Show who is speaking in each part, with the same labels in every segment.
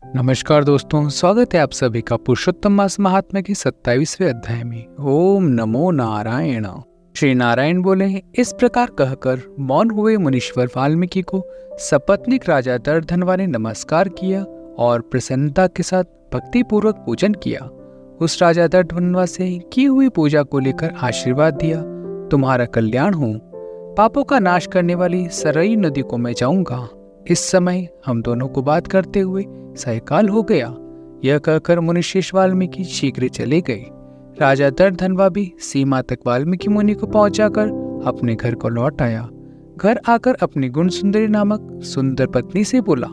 Speaker 1: नमस्कार दोस्तों, स्वागत है आप सभी का पुरुषोत्तम मास महात्म्य के 27वें अध्याय में। ओम नमो नारायण। श्री नारायण बोले, इस प्रकार कहकर मौन हुए मुनीश्वर वाल्मीकि को सपत्नीक राजा दर्दधनवा ने नमस्कार किया और प्रसन्नता के साथ भक्ति पूर्वक पूजन किया। उस राजा दर्दधनवा से की हुई पूजा को लेकर आशीर्वाद दिया, तुम्हारा कल्याण हो। पापों का नाश करने वाली सरयू नदी को मैं जाऊंगा। इस समय हम दोनों को बात करते हुए सायकाल हो गया। यह कहकर मुनिश्रेष्ठ वाल्मीकि शीघ्र चले गए। राजा दर्दधनवा भी सीमा तक वाल्मीकि मुनि को पहुंचाकर अपने घर को लौट आया। घर आकर अपनी गुण सुंदरी नामक सुंदर पत्नी से बोला,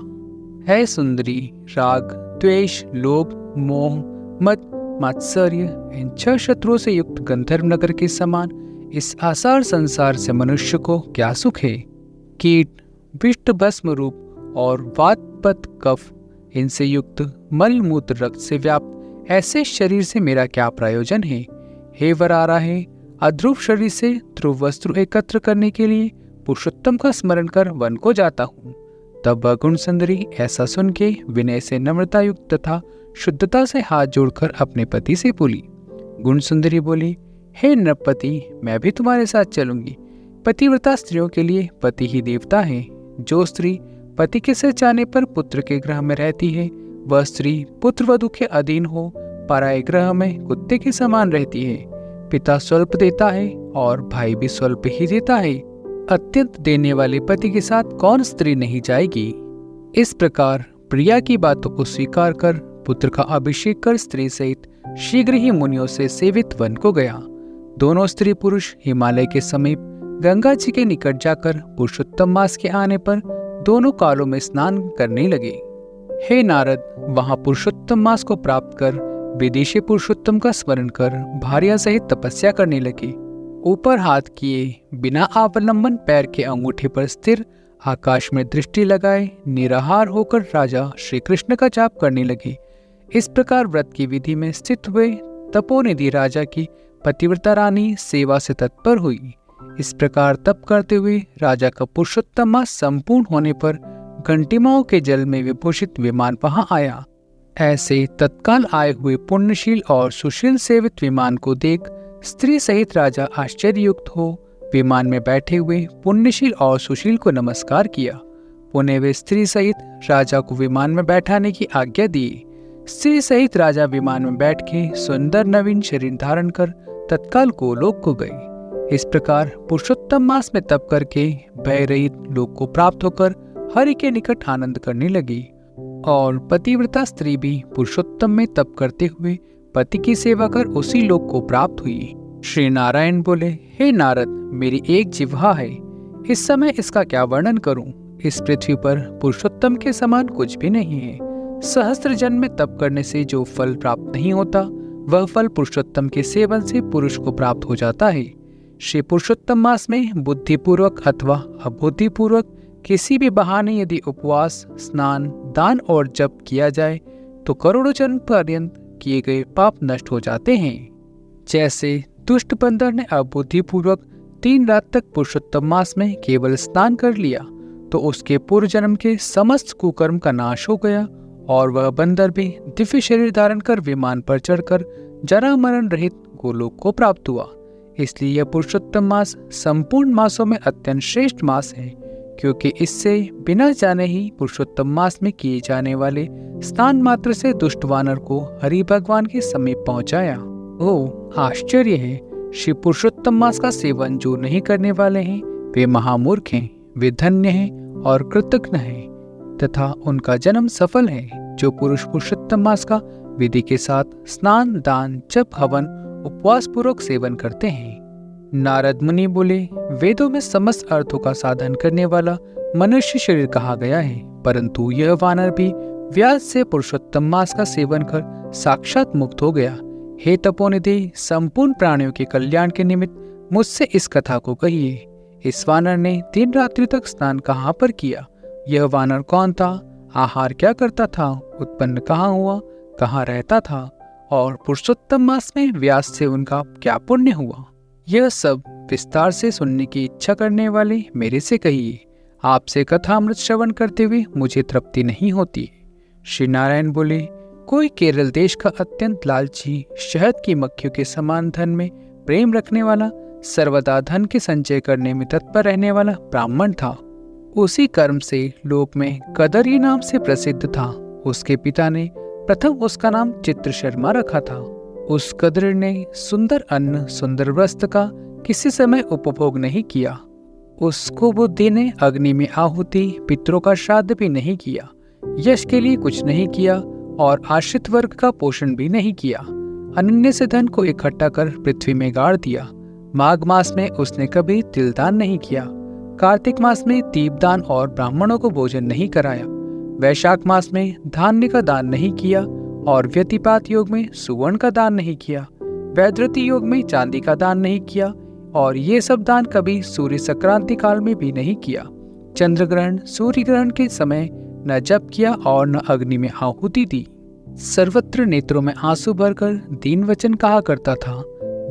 Speaker 1: है सुंदरी, राग, द्वेष, लोभ, मोह, मद, मात्सर्य इन 6 शत्रुओं से युक्त गंधर्व नगर के समान इस आसार संसार से मनुष्य को क्या सुख है। कीट, विष्ट, भस्म रूप और वातपत कफ इनसे युक्त मल मूत्र रक्त से व्याप्त ऐसे शरीर से मेरा क्या प्रयोजन है। हे वरारा, है अध्रुव शरीर से ध्रुव वस्त्र एकत्र करने के लिए पुरुषोत्तम का स्मरण कर वन को जाता हूँ। तब वह गुण सुंदरी ऐसा सुन के विनय से नम्रता युक्त तथा शुद्धता से हाथ जोड़कर अपने पति से बोली। गुण सुंदरी बोली, हे नृपति, मैं भी तुम्हारे साथ चलूंगी। पतिव्रता स्त्रियों के लिए पति ही देवता है। जो स्त्री पति के सिर चाहने पर पुत्र के ग्रह में रहती है, वह स्त्री पुत्र वधू के अधीन हो पराये ग्रह में कुत्ते के समान रहती है। पिता स्वल्प देता है और भाई भी स्वल्प ही देता है। अत्यंत देने वाले पति के साथ कौन स्त्री नहीं जाएगी। इस प्रकार प्रिया की बातों को स्वीकार कर पुत्र का अभिषेक कर स्त्री सहित शीघ्र ही मुनियों से सेवित वन को गया। दोनों स्त्री पुरुष हिमालय के समीप गंगा जी के निकट जाकर पुरुषोत्तम मास के आने पर दोनों कालों में स्नान करने लगे। हे नारद, वहां पुरुषोत्तम मास को प्राप्त कर विदेशी पुरुषोत्तम का स्मरण कर भार्या सहित तपस्या करने लगे। ऊपर हाथ किए बिना अवलंबन पैर के अंगूठे पर स्थिर आकाश में दृष्टि लगाए निराहार होकर राजा श्री कृष्ण का जाप करने लगे। इस प्रकार व्रत की विधि में स्थित हुए तपोनिधि राजा की पतिव्रता रानी सेवा से तत्पर हुई। इस प्रकार तप करते हुए राजा का पुरुषोत्तम मास संपूर्ण होने पर घंटिमाओं के जल में विभूषित विमान वहां आया। ऐसे तत्काल आए हुए पुण्यशील और सुशील सेवित विमान को देख स्त्री सहित राजा आश्चर्ययुक्त हो विमान में बैठे हुए पुण्यशील और सुशील को नमस्कार किया। पुण्य वे स्त्री सहित राजा को विमान में बैठाने की आज्ञा दी। स्त्री सहित राजा विमान में बैठ के सुंदर नवीन शरीर धारण कर तत्काल गोलोक को गए। इस प्रकार पुरुषोत्तम मास में तप करके भय रहित लोक को प्राप्त होकर हरि के निकट आनंद करने लगी। और पतिव्रता स्त्री भी पुरुषोत्तम में तप करते हुए पति की सेवा कर उसी लोक को प्राप्त हुई। श्री नारायण बोले, हे नारद, मेरी एक जिह्वा है, इस समय इसका क्या वर्णन करूं। इस पृथ्वी पर पुरुषोत्तम के समान कुछ भी नहीं है। सहस्त्र जन्म में तप करने से जो फल प्राप्त नहीं होता, वह फल पुरुषोत्तम के सेवन से पुरुष को प्राप्त हो जाता है। श्री पुरुषोत्तम मास में बुद्धिपूर्वक अथवा अबुद्धिपूर्वक किसी भी बहाने यदि उपवास, स्नान, दान और जप किया जाए तो करोड़ों जन्म पर्यंत किए गए पाप नष्ट हो जाते हैं। जैसे दुष्ट बंदर ने अबुद्धिपूर्वक 3 रात तक पुरुषोत्तम मास में केवल स्नान कर लिया तो उसके पूर्व जन्म के समस्त कुकर्म का नाश हो गया और वह बंदर भी दिव्य शरीर धारण कर विमान पर चढ़कर जरा मरण रहित गोलोक को प्राप्त हुआ। इसलिए यह पुरुषोत्तम मास संपूर्ण मासों में अत्यंत श्रेष्ठ मास है, क्योंकि इससे बिना जाने ही पुरुषोत्तम मास में किए जाने वाले स्नान मात्र से दुष्ट वानर को हरि भगवान के समीप पहुंचाया। ओह आश्चर्य है, श्री पुरुषोत्तम मास का सेवन जो नहीं करने वाले हैं वे महामूर्ख हैं, वे धन्य हैं और कृतज्ञ हैं तथा उनका जन्म सफल है। जो पुरुष पुरुषोत्तम मास का विधि के साथ स्नान, दान, जप, हवन, उपवास पूर्वक सेवन करते हैं। नारद मुनि बोले, वेदों में समस्त अर्थों का साधन करने वाला मनुष्य शरीर कहा गया है, परंतु यह वानर भी व्यास से पुरुषोत्तम मास का सेवन कर साक्षात मुक्त हो गया। हे तपोनिधि, संपूर्ण प्राणियों के कल्याण के निमित्त मुझसे इस कथा को कहिए। इस वानर ने 3 रात्रि तक स्नान कहाँ पर किया? यह वानर कौन था? आहार क्या करता था? उत्पन्न कहाँ हुआ? कहाँ रहता था? और पुरुषोत्तम मास में व्यास से उनका क्या पुण्य हुआ? यह सब विस्तार से सुनने की इच्छा करने वाले मेरे से कहिए। आपसे कथामृत श्रवण करते हुए मुझे तृप्ति नहीं होती। श्री नारायण बोले, कोई केरल देश का अत्यंत लालची, शहद की मक्खियों के समान धन में प्रेम रखने वाला, सर्वदा धन के संचय करने में तत्पर रहने वाला ब्राह्मण था। उसी कर्म से लोक में कदरी नाम से प्रसिद्ध था। उसके पिता ने प्रथम उसका नाम चित्र शर्मा रखा था। उस कदर ने सुंदर अन्न, सुंदर वस्त्र का किसी समय उपभोग नहीं किया। उसको बुद्धि ने अग्नि में आहुति, पितरों का श्राद्ध भी नहीं किया, यश के लिए कुछ नहीं किया और आश्रित वर्ग का पोषण भी नहीं किया। अनन्य से धन को इकट्ठा कर पृथ्वी में गाड़ दिया। माघ मास में उसने कभी तिलदान नहीं किया, कार्तिक मास में दीपदान और ब्राह्मणों को भोजन नहीं कराया, वैशाख मास में धान्य का दान नहीं किया और व्यतिपात योग में सुवर्ण का दान नहीं किया, वैद्रति योग में चांदी का दान नहीं किया और ये सब दान कभी सूर्य संक्रांति काल में भी नहीं किया। चंद्र ग्रहण, सूर्य ग्रहण के समय न जप किया और न अग्नि में आहुति दी। सर्वत्र नेत्रों में आंसू भरकर दीन वचन कहा करता था।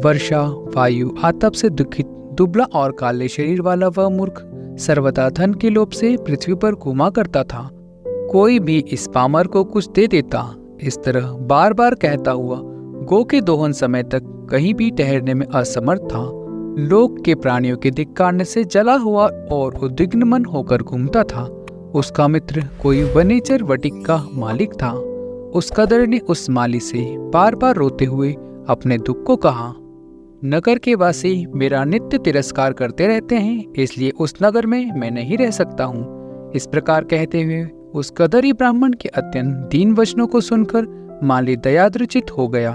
Speaker 1: वर्षा, वायु, आतप से दुखित, दुबला और काले शरीर वाला वह मूर्ख सर्वदा धन के लोभ से पृथ्वी पर घूमा करता था। कोई भी इस पामर को कुछ दे देता, इस तरह बार बार कहता हुआ गो के दोहन समय तक कहीं भी ठहरने में असमर्थ था। लोक के प्राणियों के धिक्कारने से जला हुआ और उद्विग्न मन होकर घूमता था। उसका मित्र कोई वनेचर वटिक का मालिक था। उस कदर ने उस माली से बार बार रोते हुए अपने दुख को कहा, नगर के वासी मेरा नित्य तिरस्कार करते रहते हैं, इसलिए उस नगर में मैं नहीं रह सकता हूँ। इस प्रकार कहते हुए उस कदरी ब्राह्मण के अत्यंत दीन वचनों को सुनकर माली दयाद्रचित हो गया।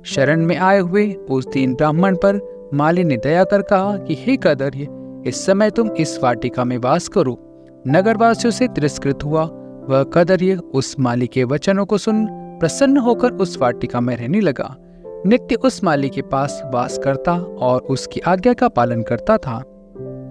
Speaker 1: शरण में आए हुए उस दीन ब्राह्मण पर माली ने दया कर कहा कि हे कदर्य, इस समय तुम इस वाटिका में वास करो। नगरवासियों से तिरस्कृत हुआ वह कदर्य उस माली के वचनों को सुन प्रसन्न होकर उस वाटिका में रहने लगा। नित्य उस माली के पास वास करता और उसकी आज्ञा का पालन करता था।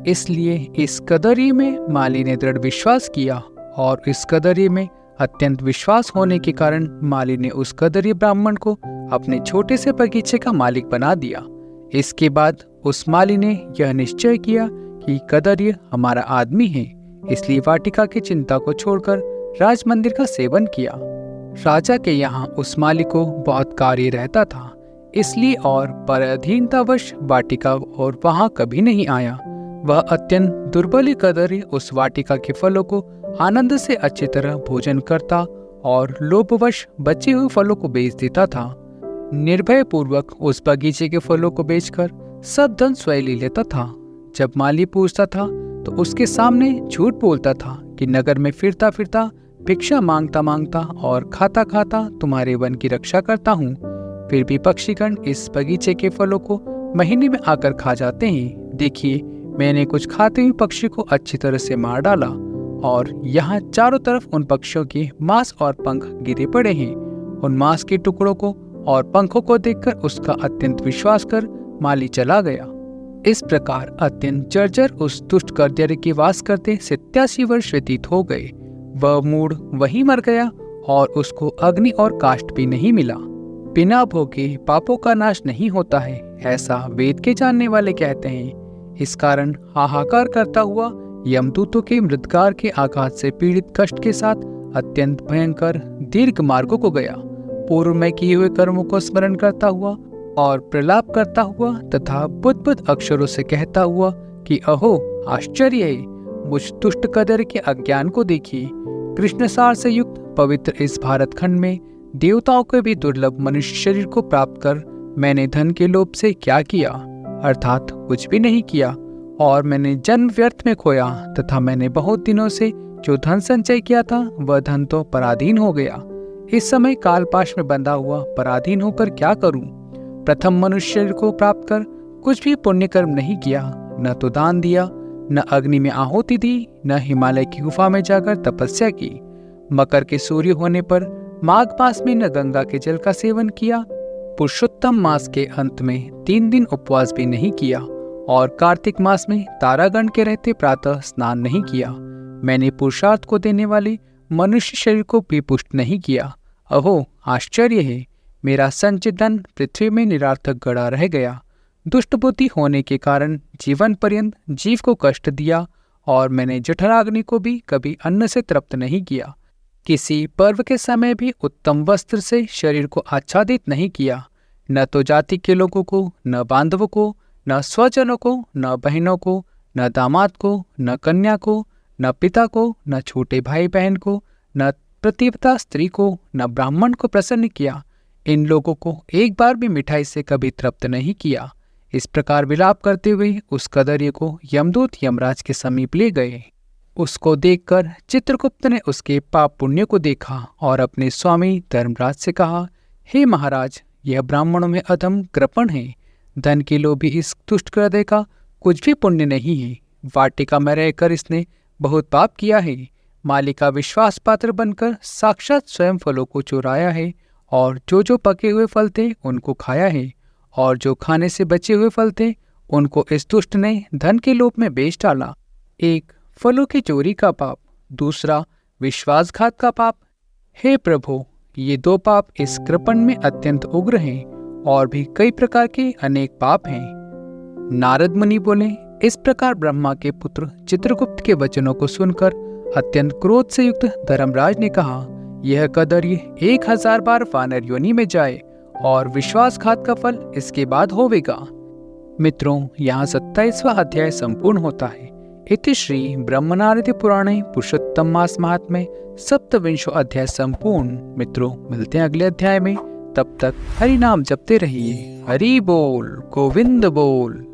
Speaker 1: इसलिए इस कदरी में माली ने दृढ़ विश्वास किया और इस कदरी में अत्यंत विश्वास होने के कारण माली ने उस कदरी ब्राह्मण को अपने छोटे से बगीचे का मालिक बना दिया। इसके बाद उस माली ने यह निश्चय किया कि कदर्य हमारा आदमी है, इसलिए वाटिका की चिंता को छोड़कर राज मंदिर का सेवन किया। राजा के यहाँ उस माली को बहुत कार्य रहता था, इसलिए और पराधीनतावश वाटिका और वहां कभी नहीं आया। वह अत्यंत दुर्बल कदर्य उस वाटिका के फलों को आनंद से अच्छी तरह भोजन करता और लोभवश बचे हुए फलों को बेच देता था। निर्भय पूर्वक उस बगीचे के फलों को बेचकर सब धन स्वयं ले लेता था। जब माली पूछता था तो उसके सामने झूठ बोलता था कि नगर में फिरता फिरता भिक्षा मांगता मांगता और खाता खाता तुम्हारे वन की रक्षा करता हूँ। फिर भी पक्षीगण इस बगीचे के फलों को महीने में आकर खा जाते हैं। देखिए, मैंने कुछ खाते हुए पक्षी को अच्छी तरह से मार डाला और यहाँ चारों तरफ उन पक्षियों के मांस और पंख गिरे पड़े हैं। उन मांस के टुकड़ों को और पंखों को देखकर उसका अत्यंत विश्वास कर माली चला गया। इस प्रकार अत्यंत जर्जर उस दुष्ट कदर्य के वास करते 87 वर्ष व्यतीत हो गए। वह मूढ़ वहीं मर गया और उसको अग्नि और काष्ठ भी नहीं मिला। बिना भोगे पापों का नाश नहीं होता है, ऐसा वेद के जानने वाले कहते हैं। इस कारण हाहाकार करता हुआ यमदूतों के मृदगार के आघात से पीड़ित कष्ट के साथ अत्यंत भयंकर दीर्घ मार्गों को गया। पूर्व में किए हुए कर्मों को स्मरण करता हुआ और प्रलाप करता हुआ तथा बुद्ध अक्षरों से कहता हुआ कि अहो आश्चर्य है, मुझ दुष्ट कदर के अज्ञान को देखिए। कृष्ण सार से युक्त पवित्र इस भारत खंड में देवताओं के भी दुर्लभ मनुष्य शरीर को प्राप्त कर मैंने धन के लोभ से क्या किया, अर्थात कुछ भी नहीं किया, और मैंने जन्म व्यर्थ में खोया तथा मैंने बहुत दिनों से जो धन संचय किया था वह धन तो पराधीन हो गया। इस समय कालपाश में बंधा हुआ पराधीन होकर क्या करूं? प्रथम मनुष्य शरीर को प्राप्त कर कुछ भी पुण्य कर्म नहीं किया, न तो दान दिया, न अग्नि में आहुति दी, न हिमालय की गुफा में जाकर तपस्या की। मकर के सूर्य होने पर माघ मास में न गंगा के जल का सेवन किया, पुरुषोत्तम मास के अंत में 3 दिन उपवास भी नहीं किया और कार्तिक मास में तारागण के रहते प्रातः स्नान नहीं किया। मैंने पुरुषार्थ को देने वाले मनुष्य शरीर को भी पुष्ट नहीं किया। अहो आश्चर्य है, मेरा संचित धन पृथ्वी में निरार्थक गड़ा रह गया। दुष्ट बुद्धि होने के कारण जीवन पर्यंत जीव को कष्ट दिया और मैंने जठराग्नि को भी कभी अन्न से तृप्त नहीं किया। किसी पर्व के समय भी उत्तम वस्त्र से शरीर को आच्छादित नहीं किया, न तो जाति के लोगों को, न बांधवों को, न स्वजनों को, न बहनों को, न दामाद को, न कन्या को, न पिता को, न छोटे भाई बहन को, न प्रतिव्रता स्त्री को, न ब्राह्मण को प्रसन्न किया। इन लोगों को एक बार भी मिठाई से कभी तृप्त नहीं किया। इस प्रकार विलाप करते हुए उस कदर्य को यमदूत यमराज के समीप ले गए। उसको देखकर चित्रगुप्त ने उसके पाप पुण्य को देखा और अपने स्वामी धर्मराज से कहा, हे महाराज, यह ब्राह्मणों में अधम कृपण है। धन के लोभी इस दुष्ट हृदय का कुछ भी पुण्य नहीं है। वाटिका में रहकर इसने बहुत पाप किया है। माली का विश्वास पात्र बनकर साक्षात स्वयं फलों को चुराया है और जो पके हुए फल थे उनको खाया है, और जो खाने से बचे हुए फल थे उनको इस दुष्ट ने धन के लोभ में बेच डाला। एक फलों की चोरी का पाप, दूसरा विश्वासघात का पाप। हे प्रभु, ये दो पाप इस कृपण में अत्यंत उग्र हैं, और भी कई प्रकार के अनेक पाप हैं। नारद मुनि बोले, इस प्रकार ब्रह्मा के पुत्र चित्रगुप्त के वचनों को सुनकर अत्यंत क्रोध से युक्त धर्मराज ने कहा, यह कदर्य 1000 बार वानर योनि में जाए और विश्वासघात का फल इसके बाद होवेगा। मित्रों, यहाँ 27वां अध्याय संपूर्ण होता है। इति श्री ब्रह्मनारद पुराणे पुरुषोत्तम मास महात्म्ये सप्तविंशो अध्याय संपूर्ण। मित्रों, मिलते हैं अगले अध्याय में। तब तक हरि नाम जपते रहिए। हरि बोल, गोविंद बोल।